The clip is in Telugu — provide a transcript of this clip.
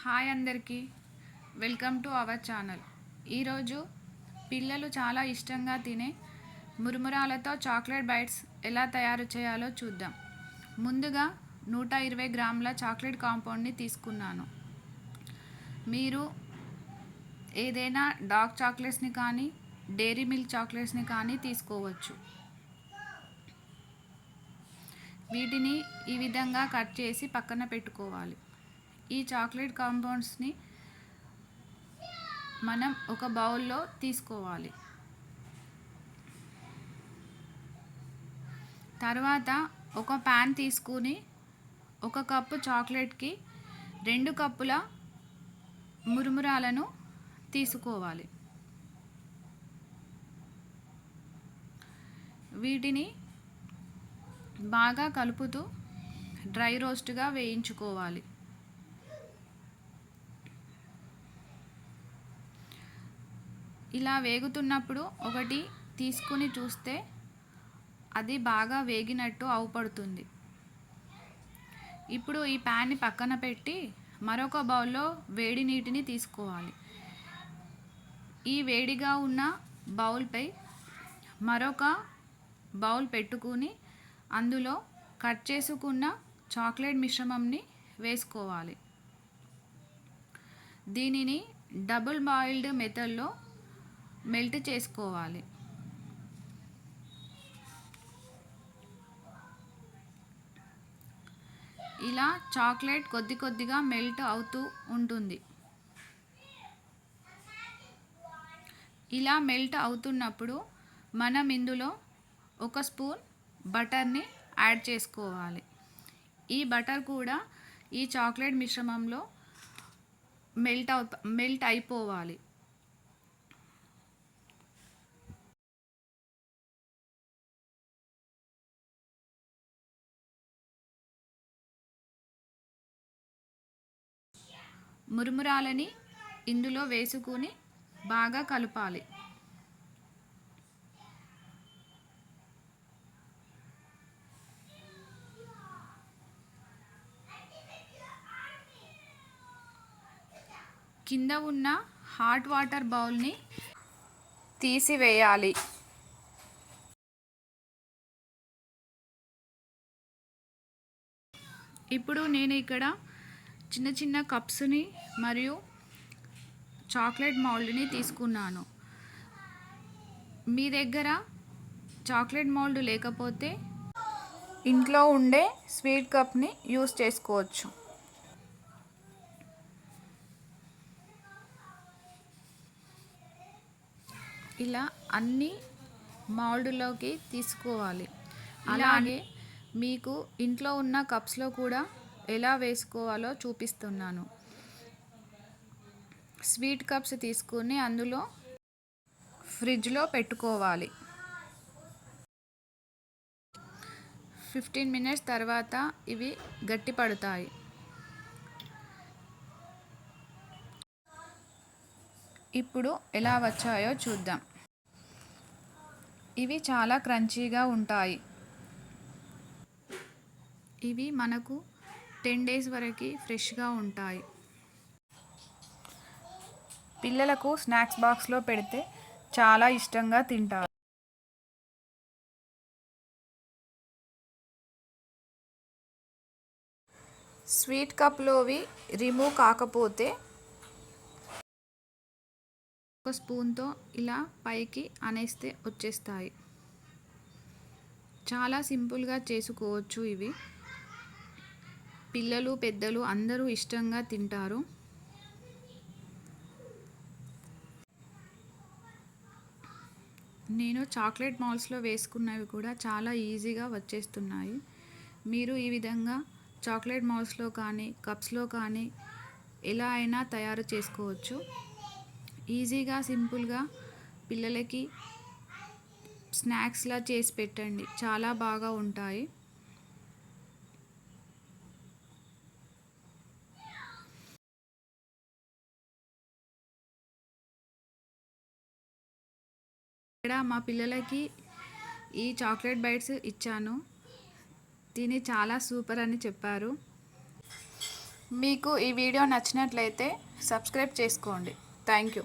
హాయ్ అందరికీ, వెల్కమ్ టు అవర్ ఛానల్. ఈరోజు పిల్లలు చాలా ఇష్టంగా తినే మురుమురాలతో చాక్లెట్ బైట్స్ ఎలా తయారు చేయాలో చూద్దాం. ముందుగా 120 గ్రాముల చాక్లెట్ కాంపౌండ్ని తీసుకున్నాను. మీరు ఏదైనా డార్క్ చాక్లెట్స్ని కానీ డైరీ మిల్క్ చాక్లెట్స్ని కానీ తీసుకోవచ్చు. వీటిని ఈ విధంగా కట్ చేసి పక్కన పెట్టుకోవాలి. ఈ చాక్లెట్ కాంపౌండ్స్ని మనం ఒక బౌల్లో తీసుకోవాలి. తర్వాత ఒక ప్యాన్ తీసుకుని 1 కప్పు చాక్లెట్కి 2 కప్పుల మురుమురాలను తీసుకోవాలి. వీటిని బాగా కలుపుతూ డ్రై రోస్ట్గా వేయించుకోవాలి. ఇలా వేగుతున్నప్పుడు ఒకటి తీసుకుని చూస్తే అది బాగా వేగినట్టు అవుపడుతుంది. ఇప్పుడు ఈ ప్యాన్ని పక్కన పెట్టి మరొక బౌల్లో వేడి నీటిని తీసుకోవాలి. ఈ వేడిగా ఉన్న బౌల్పై మరొక బౌల్ పెట్టుకుని అందులో కట్ చేసుకున్న చాక్లెట్ మిశ్రమంని వేసుకోవాలి. దీనిని డబుల్ బాయిల్డ్ మెథడ్లో మెల్ట్ చేసుకోవాలి. ఇలా చాక్లెట్ కొద్ది కొద్దిగా మెల్ట్ అవుతూ ఉంటుంది. ఇలా మెల్ట్ అవుతున్నప్పుడు మనం ఇందులో 1 స్పూన్ బటర్ని యాడ్ చేసుకోవాలి. ఈ బటర్ కూడా ఈ చాక్లెట్ మిశ్రమంలో మెల్ట్ అయిపోవాలి. మురుమురాలని ఇందులో వేసుకుని బాగా కలపాలి. కింద ఉన్న హాట్ వాటర్ బౌల్ని తీసివేయాలి. ఇప్పుడు నేను ఇక్కడ చిన్న చిన్న కప్స్ని మరియు చాక్లెట్ మౌల్డ్ని తీసుకున్నాను. మీ దగ్గర చాక్లెట్ మౌల్డ్ లేకపోతే ఇంట్లో ఉండే స్వీట్ కప్ని యూస్ చేసుకోవచ్చు. ఇలా అన్ని మౌల్డ్లోకి తీసుకోవాలి. అలాగే మీకు ఇంట్లో ఉన్న కప్స్లో కూడా ఎలా వేసుకోవాలో చూపిస్తున్నాను. స్వీట్ కప్స్ తీసుకుని అందులో ఫ్రిడ్జ్లో పెట్టుకోవాలి. 15 మినిట్స్ తర్వాత ఇవి గట్టి పడతాయి. ఇప్పుడు ఎలా వచ్చాయో చూద్దాం. ఇవి చాలా క్రంచీగా ఉంటాయి. ఇవి మనకు 10 డేస్ వరకు ఫ్రెష్గా ఉంటాయి. పిల్లలకు స్నాక్స్ బాక్స్లో పెడితే చాలా ఇష్టంగా తింటారు. స్వీట్ కప్లోవి రిమూవ్ కాకపోతే 1 స్పూన్తో ఇలా పైకి అనేస్తే వచ్చేస్తాయి. చాలా సింపుల్గా చేసుకోవచ్చు. ఇవి పిల్లలు పెద్దలు అందరూ ఇష్టంగా తింటారు. నేను చాక్లెట్ మాల్స్లో వేసుకున్నవి కూడా చాలా ఈజీగా వచ్చేస్తున్నాయి. మీరు ఈ విధంగా చాక్లెట్ మాల్స్లో కానీ కప్స్లో కానీ ఎలా అయినా తయారు చేసుకోవచ్చు. ఈజీగా సింపుల్గా పిల్లలకి స్నాక్స్లా చేసి పెట్టండి, చాలా బాగా ఉంటాయి. ఇక్కడ మా పిల్లలకి ఈ చాక్లెట్ బైట్స్ ఇచ్చాను. తిని చాలా సూపర్ అని చెప్పారు. మీకు ఈ వీడియో నచ్చినట్లయితే సబ్స్క్రైబ్ చేసుకోండి. Thank you.